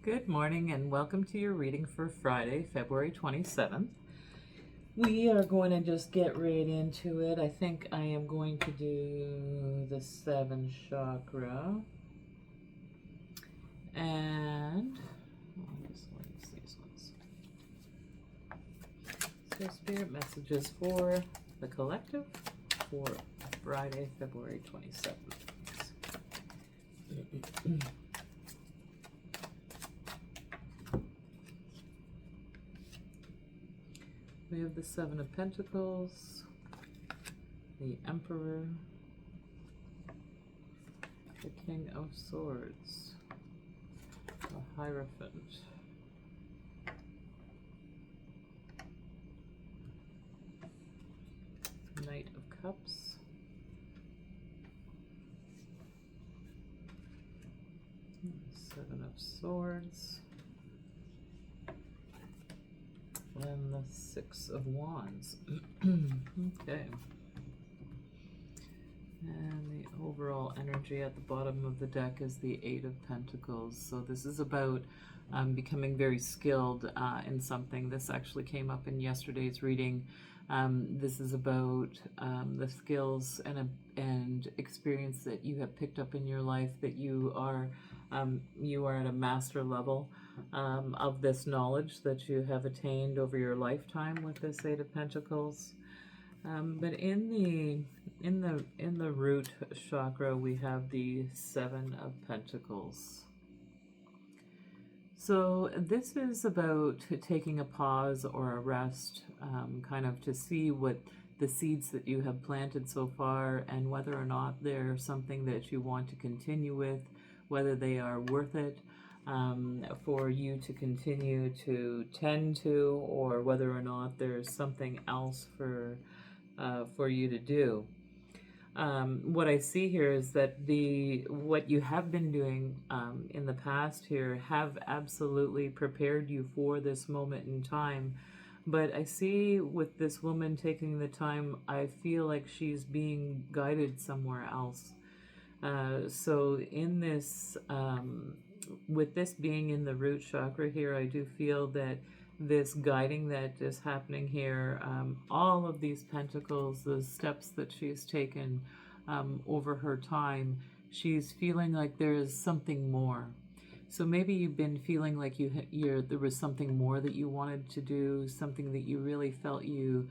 Good morning and welcome to your reading for Friday, February 27th. We are going to just get right into it. I think I am going to do the 7th chakra. And I'll just use these ones. So spirit messages for the collective for Friday, February 27th. We have the Seven of Pentacles, the Emperor, the King of Swords, the Hierophant, Knight of Cups, Seven of Swords, and the Six of Wands. Okay. And the overall energy at the bottom of the deck is the Eight of Pentacles. So this is about becoming very skilled in something. This actually came up in yesterday's reading. This is about the skills and experience that you have picked up in your life, that you are at a master level of this knowledge that you have attained over your lifetime with this Eight of Pentacles. But in the root chakra, we have the Seven of Pentacles. So this is about taking a pause or a rest, kind of to see what the seeds that you have planted so far and whether or not they're something that you want to continue with, whether they are worth it for you to continue to tend to, or whether or not there's something else for you to do. What I see here is that what you have been doing in the past here have absolutely prepared you for this moment in time. But I see with this woman taking the time, I feel like she's being guided somewhere else. So in this, with this being in the root chakra here, I do feel that this guiding that is happening here, all of these pentacles, the steps that she's taken over her time, she's feeling like there is something more. So maybe you've been feeling like there was something more that you wanted to do, something that you really felt you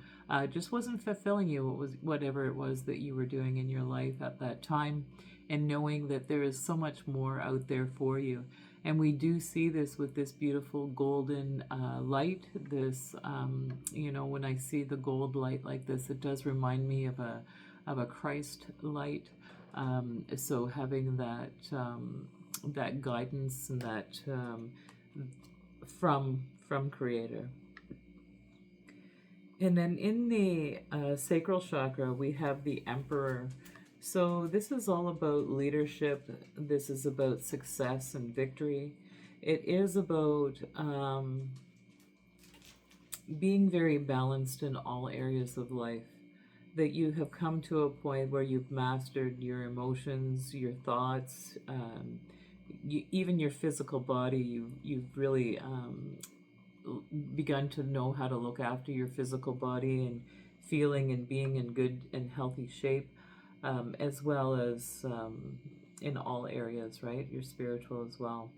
just wasn't fulfilling you. Whatever it was that you were doing in your life at that time, and knowing that there is so much more out there for you. And we do see this with this beautiful golden light. This, when I see the gold light like this, it does remind me of a Christ light. So having that guidance and that from Creator. And then in the sacral chakra, we have the Emperor. So this is all about leadership. This is about success and victory. It is about being very balanced in all areas of life. That you have come to a point where you've mastered your emotions, your thoughts, even your physical body. You've really begun to know how to look after your physical body and feeling and being in good and healthy shape. As well as in all areas, right? Your spiritual as well.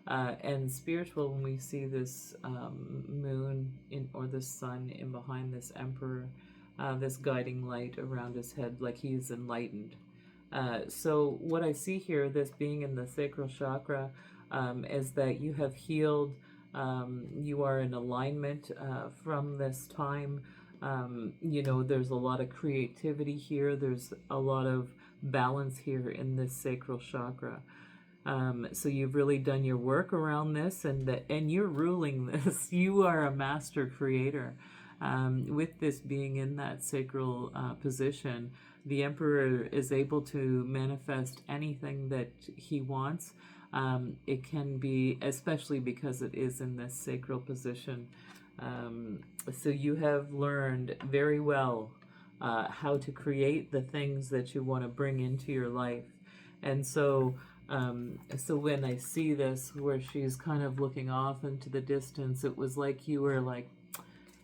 And spiritual, when we see this moon or the sun in behind this Emperor, this guiding light around his head, like he's enlightened. So what I see here, this being in the sacral chakra, is that you have healed, you are in alignment from this time. There's a lot of creativity here. There's a lot of balance here in this sacral chakra. So you've really done your work around this, and you're ruling this. You are a master creator. With this being in that sacral position, the Emperor is able to manifest anything that he wants. It can be, especially because it is in this sacral position. So you have learned very well how to create the things that you want to bring into your life. And so So when I see this, where she's kind of looking off into the distance, it was like you were like,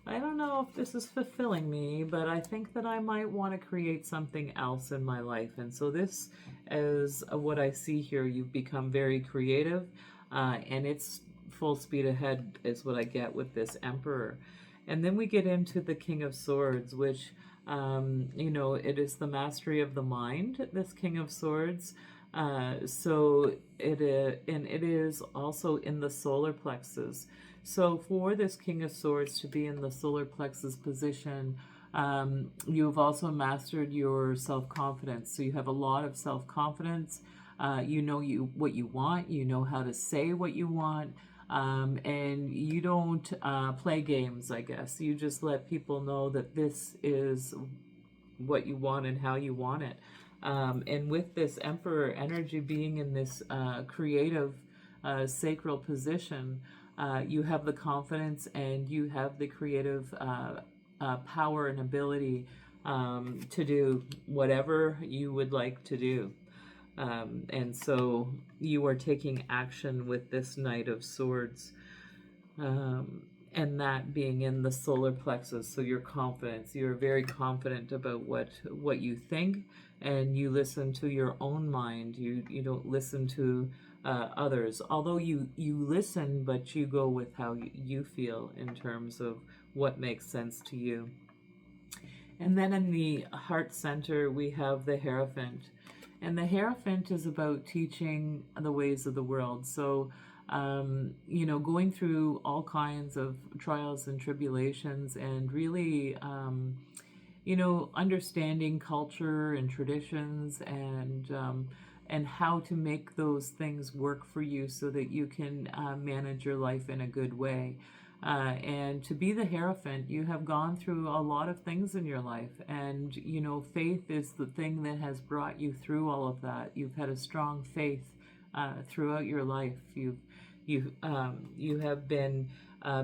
I don't know if this is fulfilling me, but I think that I might want to create something else in my life. And so this is what I see here. You've become very creative, and it's full speed ahead is what I get with this Emperor. And then we get into the King of Swords, which, it is the mastery of the mind, this King of Swords. So it is also in the solar plexus. So for this King of Swords to be in the solar plexus position, you've also mastered your self-confidence. So you have a lot of self-confidence. You know what you want. You know how to say what you want. And you don't play games, I guess. You just let people know that this is what you want and how you want it. And with this Emperor energy being in this creative sacral position, you have the confidence and you have the creative power and ability to do whatever you would like to do. And so you are taking action with this Knight of Swords. And that being in the solar plexus, so your confidence, you're very confident about what you think, and you listen to your own mind. You don't listen to others, although you listen, but you go with how you feel in terms of what makes sense to you. And then in the heart center, we have the Hierophant. And the Hierophant is about teaching the ways of the world. So, going through all kinds of trials and tribulations and really, understanding culture and traditions and how to make those things work for you so that you can manage your life in a good way. And to be the Hierophant, you have gone through a lot of things in your life. And, faith is the thing that has brought you through all of that. You've had a strong faith throughout your life. You have been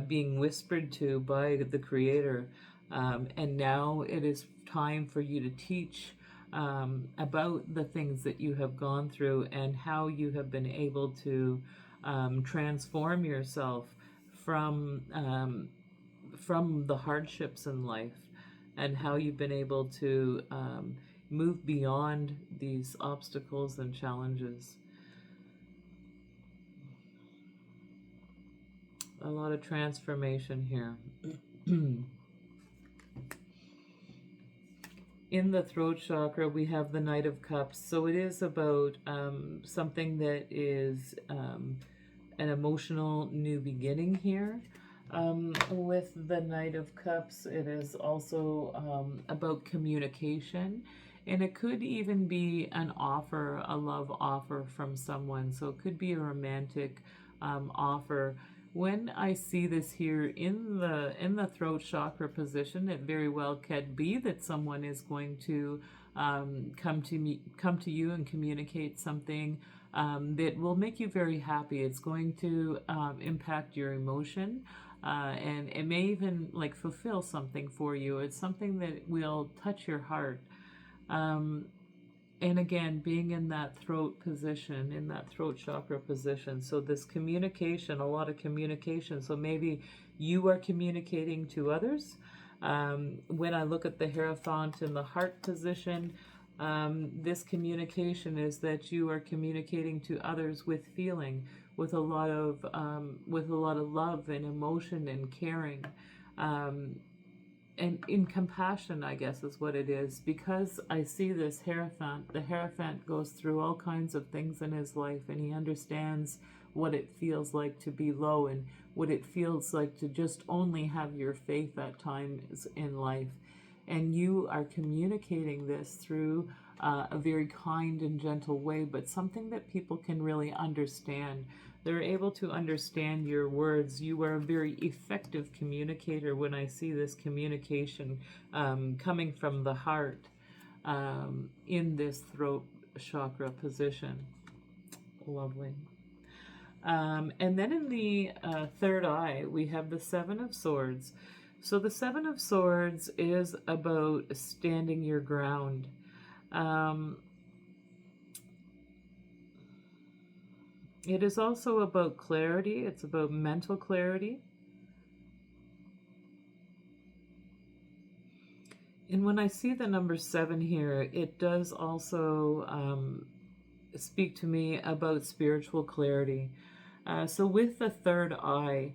being whispered to by the Creator. And now it is time for you to teach about the things that you have gone through and how you have been able to transform yourself from the hardships in life, and how you've been able to move beyond these obstacles and challenges. A lot of transformation here. In the throat chakra, we have the Knight of Cups. So it is about something that is an emotional new beginning here. With the Knight of Cups, it is also about communication. And it could even be an offer, a love offer from someone. So it could be a romantic offer. When I see this here in the throat chakra position, it very well could be that someone is going to come to you and communicate something that will make you very happy. It's going to impact your emotion, and it may even fulfill something for you. It's something that will touch your heart. And again, being in that throat position, in that throat chakra position. So this communication, a lot of communication. So maybe you are communicating to others. When I look at the Hierophant in the heart position, this communication is that you are communicating to others with feeling, with a lot of love and emotion and caring. And in compassion, I guess, is what it is. Because I see this Hierophant, the Hierophant goes through all kinds of things in his life, and he understands what it feels like to be low and what it feels like to just only have your faith at times in life. And you are communicating this through a very kind and gentle way, but something that people can really understand. They're able to understand your words. You are a very effective communicator when I see this communication coming from the heart in this throat chakra position. Lovely. And then in the third eye, we have the Seven of Swords. So the Seven of Swords is about standing your ground. It is also about clarity. It's about mental clarity. And when I see the number 7 here, it does also speak to me about spiritual clarity. So with the third eye,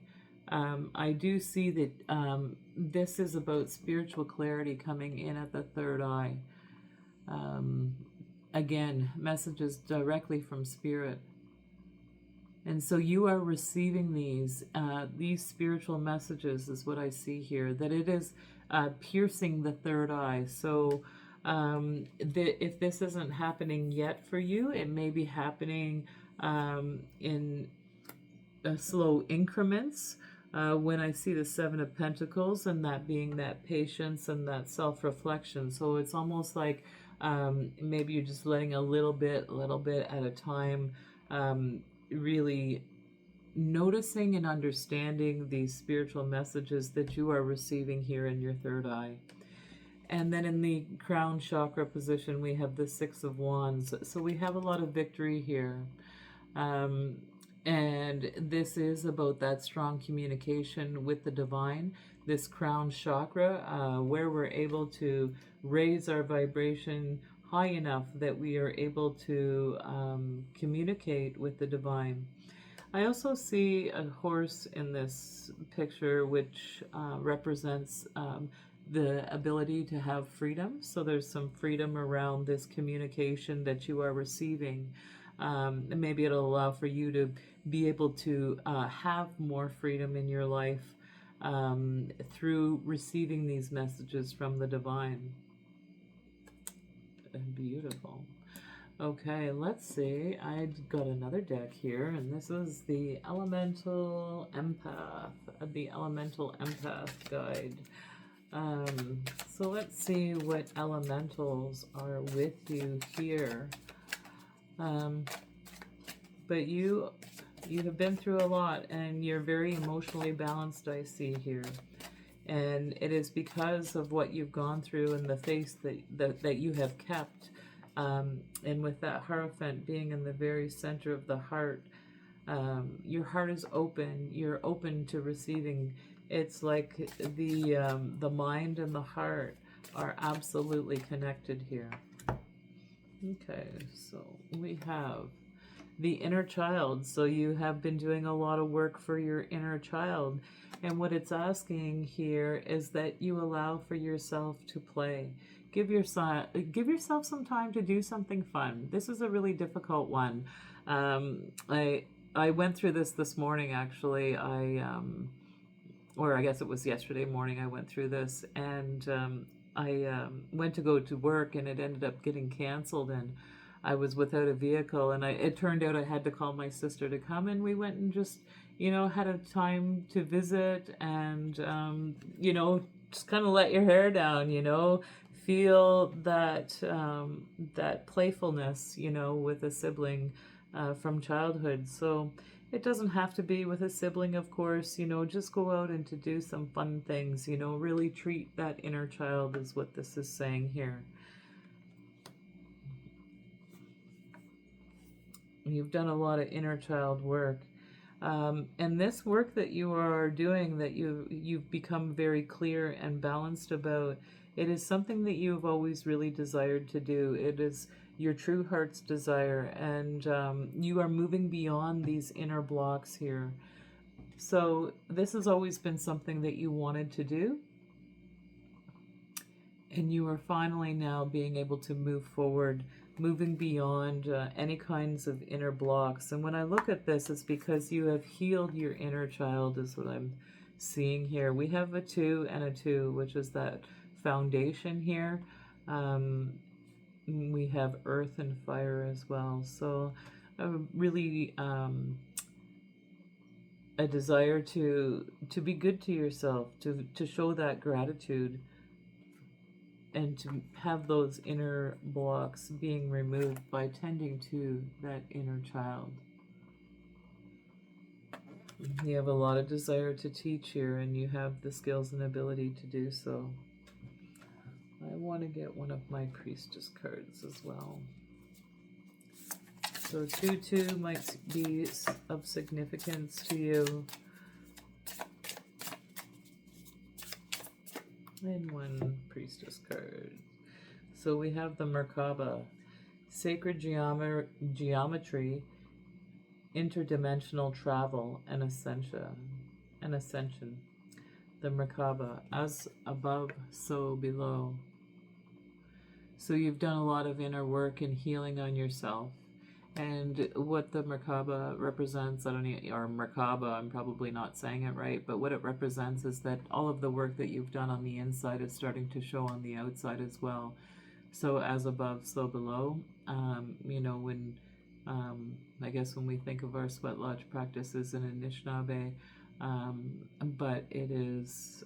I do see that this is about spiritual clarity coming in at the third eye. Again, messages directly from Spirit. And so you are receiving these spiritual messages is what I see here, that it is piercing the third eye. So if this isn't happening yet for you, it may be happening in slow increments. When I see the 7 of Pentacles, and that being that patience and that self-reflection. So it's almost like maybe you're just letting a little bit at a time, really noticing and understanding these spiritual messages that you are receiving here in your third eye. And then in the crown chakra position, we have the 6 of Wands. So we have a lot of victory here. And this is about that strong communication with the divine, this crown chakra, where we're able to raise our vibration high enough that we are able to communicate with the divine. I also see a horse in this picture, which represents the ability to have freedom. So there's some freedom around this communication that you are receiving. And maybe it'll allow for you to be able to have more freedom in your life through receiving these messages from the divine. Beautiful. Okay, let's see. I got another deck here, and this is the Elemental Empath, the Elemental Empath Guide. So let's see what elementals are with you here. But you have been through a lot, and you're very emotionally balanced, I see here. And it is because of what you've gone through and the faith that you have kept. And with that Hierophant being in the very center of the heart, your heart is open. You're open to receiving. It's like the mind and the heart are absolutely connected here. Okay, so we have the inner child. So you have been doing a lot of work for your inner child. And what it's asking here is that you allow for yourself to play. Give yourself some time to do something fun. This is a really difficult one. I went through this morning, actually. Or I guess it was yesterday morning I went through this, and I went to go to work, and it ended up getting canceled, and I was without a vehicle, and it turned out I had to call my sister to come, and we went and just, had a time to visit, and, just kind of let your hair down, feel that, that playfulness, with a sibling from childhood. So it doesn't have to be with a sibling, of course, just go out and to do some fun things, really treat that inner child is what this is saying here. You've done a lot of inner child work. And this work that you are doing, that you've become very clear and balanced about, it is something that you've always really desired to do. It is your true heart's desire, and you are moving beyond these inner blocks here. So this has always been something that you wanted to do, and you are finally now being able to move forward, moving beyond any kinds of inner blocks. And when I look at this, it's because you have healed your inner child, is what I'm seeing here. We have a 2 and a 2, which is that foundation here. We have earth and fire as well. So really a desire to be good to yourself, to show that gratitude, and to have those inner blocks being removed by tending to that inner child. You have a lot of desire to teach here, and you have the skills and ability to do so. I want to get one of my priestess cards as well. So 2-2 might be of significance to you. And 1 Priestess card. So we have the Merkaba, sacred geometry, interdimensional travel, and ascension. The Merkaba, as above, so below. So you've done a lot of inner work and healing on yourself. And what the Merkaba represents, or Merkaba, I'm probably not saying it right, but what it represents is that all of the work that you've done on the inside is starting to show on the outside as well. So as above, so below. You know, when, I guess when we think of our sweat lodge practices in Anishinaabe, but it is,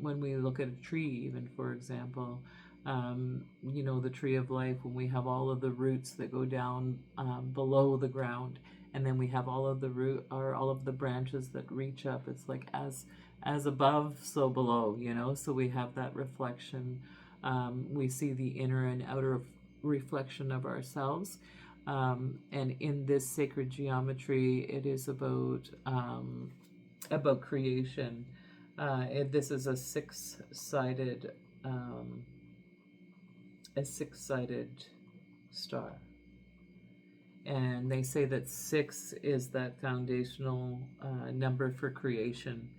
when we look at a tree, even, for example, you know, the tree of life, when we have all of the roots that go down below the ground, and then we have all of the branches that reach up. It's like as above, so below, you know. So we have that reflection. We see the inner and outer reflection of ourselves. And in this sacred geometry, it is about creation. This is a six-sided star, and they say that 6 is that foundational number for creation.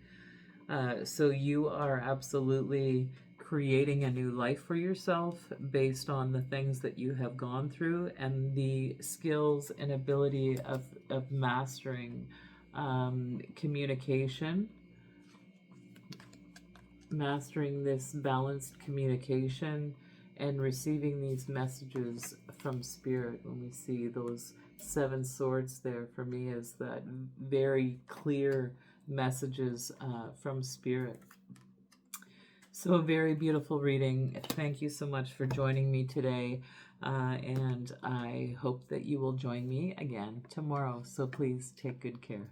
So you are absolutely creating a new life for yourself based on the things that you have gone through and the skills and ability of mastering communication, mastering this balanced communication, and receiving these messages from spirit. When we see those 7 swords there, for me, is that very clear messages from spirit. So a very beautiful reading. Thank you so much for joining me today, and I hope that you will join me again tomorrow. So please take good care.